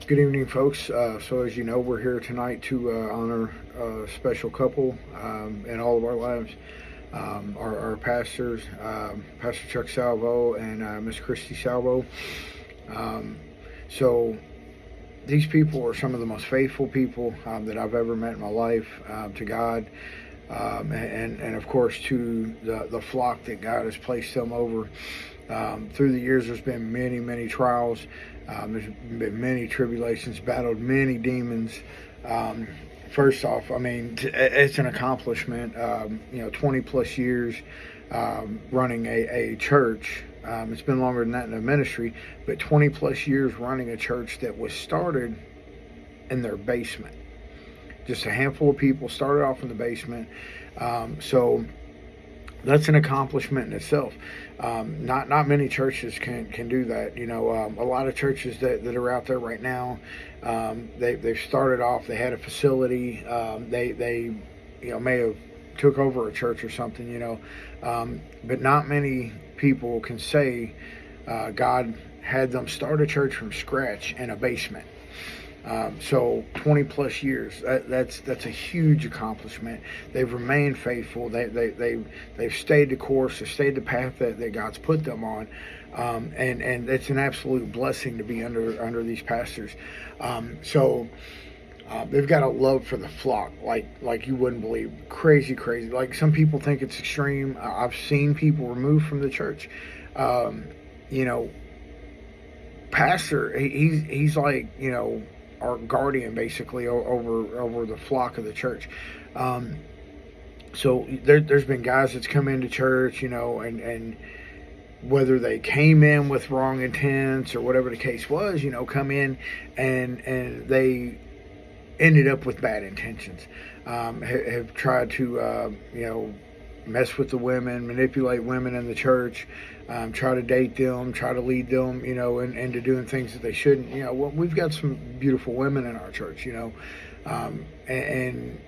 Good evening, folks. So, as you know, we're here tonight to honor a special couple in all of our lives. Our pastors, Pastor Chuck Salvo and Miss Christy Salvo. Um, so, these people are some of the most faithful people that I've ever met in my life to God, and of course to the flock that God has placed them over. Through the years, there's been many trials. There's been many tribulations, battled many demons. Um, First off, I mean, it's an accomplishment. 20 plus years running a church. It's been longer than that in the ministry, but 20 plus years running a church that was started in their basement. Just a handful of people started off in the basement. So that's an accomplishment in itself. Not many churches can do that. A lot of churches that are out there right now, they've started off. They had a facility. They may have took over a church or something. But not many people can say God had them start a church from scratch in a basement. So 20 plus years, that's a huge accomplishment. They've remained faithful. They've stayed the course. They've stayed the path that God's put them on. And it's an absolute blessing to be under these pastors. They've got a love for the flock like you wouldn't believe. Crazy. Like, some people think it's extreme. I've seen people removed from the church. Pastor, he's like, our guardian basically over the flock of the church. So there's been guys that's come into church, and whether they came in with wrong intents or whatever the case was, come in and they ended up with bad intentions. Have tried to mess with the women, manipulate women in the church, try to date them, try to lead them, into doing things that they shouldn't. We've got some beautiful women in our church, and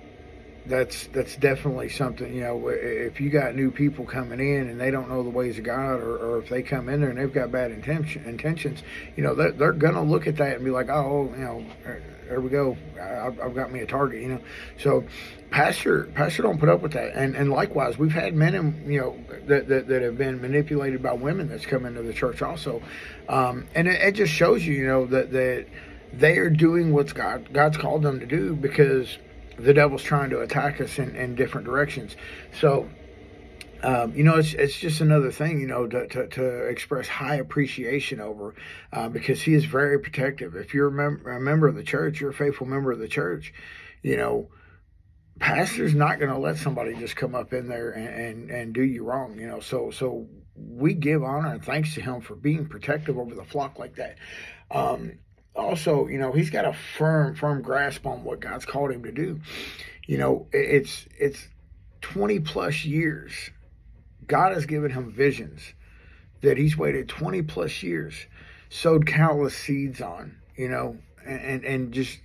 that's definitely something. If you got new people coming in and they don't know the ways of God, or if they come in there and they've got bad intentions, they're gonna look at that and be like, oh, there we go. I've got me a target, So, Pastor don't put up with that. And likewise, we've had men, that have been manipulated by women that's come into the church also. And it just shows you, that they are doing what God's called them to do, because the devil's trying to attack us in different directions. So, it's just another thing, to express high appreciation over, because he is very protective. If you're a member of the church, you're a faithful member of the church, pastor's not going to let somebody just come up in there and do you wrong, So we give honor and thanks to him for being protective over the flock like that. Also, he's got a firm grasp on what God's called him to do. It's 20 plus years. God has given him visions that he's waited 20 plus years, sowed countless seeds on, and just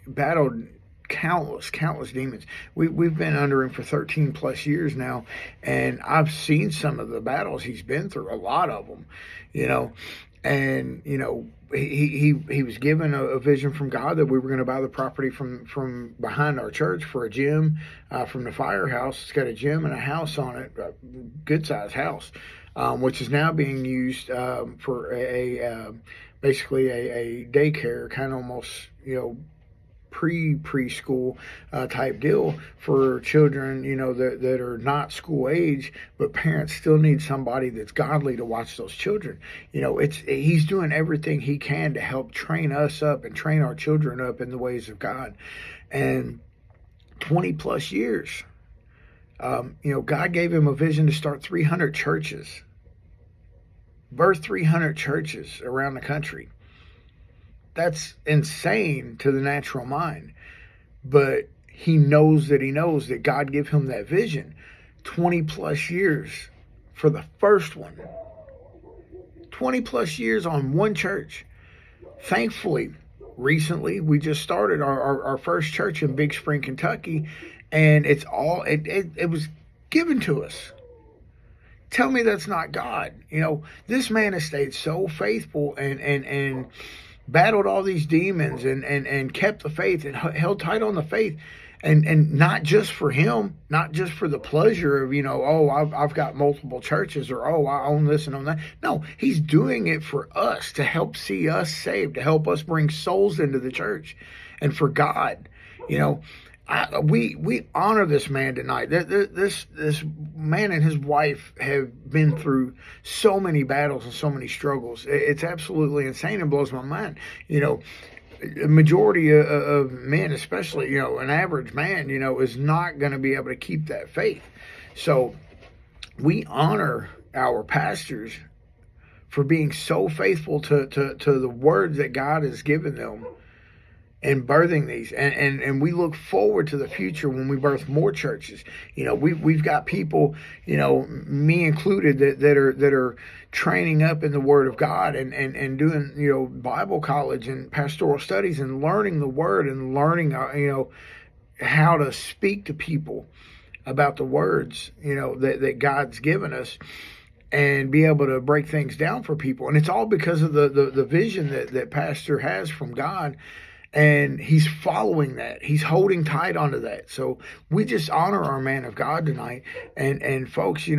battled countless demons. We've been under him for 13 plus years now, and I've seen some of the battles he's been through, a lot of them, and he was given a vision from God that we were going to buy the property from behind our church for a gym, from the firehouse. It's got a gym and a house on it, a good sized house, which is now being used for basically a daycare, kind of almost preschool type deal for children, that are not school age, but parents still need somebody that's godly to watch those children. He's doing everything he can to help train us up and train our children up in the ways of God. And 20 plus years, God gave him a vision to start 300 churches, birth 300 churches around the country. That's insane to the natural mind. But he knows that God gave him that vision. 20 plus years for the first one. 20 plus years on one church. Thankfully, recently, we just started our first church in Big Spring, Kentucky. And it was given to us. Tell me that's not God. This man has stayed so faithful and battled all these demons and kept the faith and held tight on the faith. And not just for him, not just for the pleasure of, oh, I've got multiple churches, or, oh, I own this and own that. No, he's doing it for us, to help see us saved, to help us bring souls into the church. And for God, we honor this man tonight. This man and his wife have been through so many battles and so many struggles. It's absolutely insane and blows my mind. A majority of men, especially, an average man, is not going to be able to keep that faith. So we honor our pastors for being so faithful to the words that God has given them and birthing these. And we look forward to the future when we birth more churches. We've got people, me included, that are training up in the Word of God and doing, Bible college and pastoral studies and learning the Word and learning, how to speak to people about the words, that God's given us, and be able to break things down for people. And it's all because of the vision that Pastor has from God. And he's following that. He's holding tight onto that. So we just honor our man of God tonight. And folks, do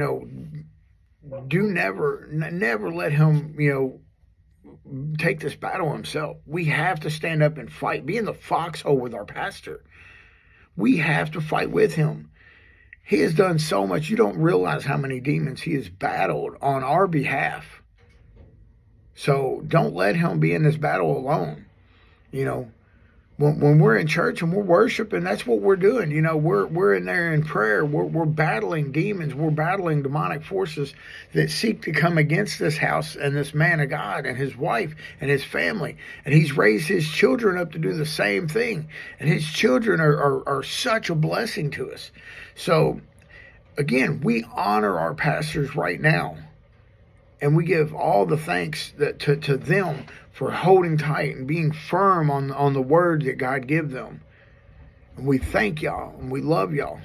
never let him, take this battle himself. We have to stand up and fight. Be in the foxhole with our pastor. We have to fight with him. He has done so much. You don't realize how many demons he has battled on our behalf. So don't let him be in this battle alone. When we're in church and we're worshiping, that's what we're doing. We're in there in prayer. We're battling demons. We're battling demonic forces that seek to come against this house and this man of God and his wife and his family. And he's raised his children up to do the same thing. And his children are such a blessing to us. So, again, we honor our pastors right now. And we give all the thanks to them for holding tight and being firm on the word that God gives them. And we thank y'all and we love y'all.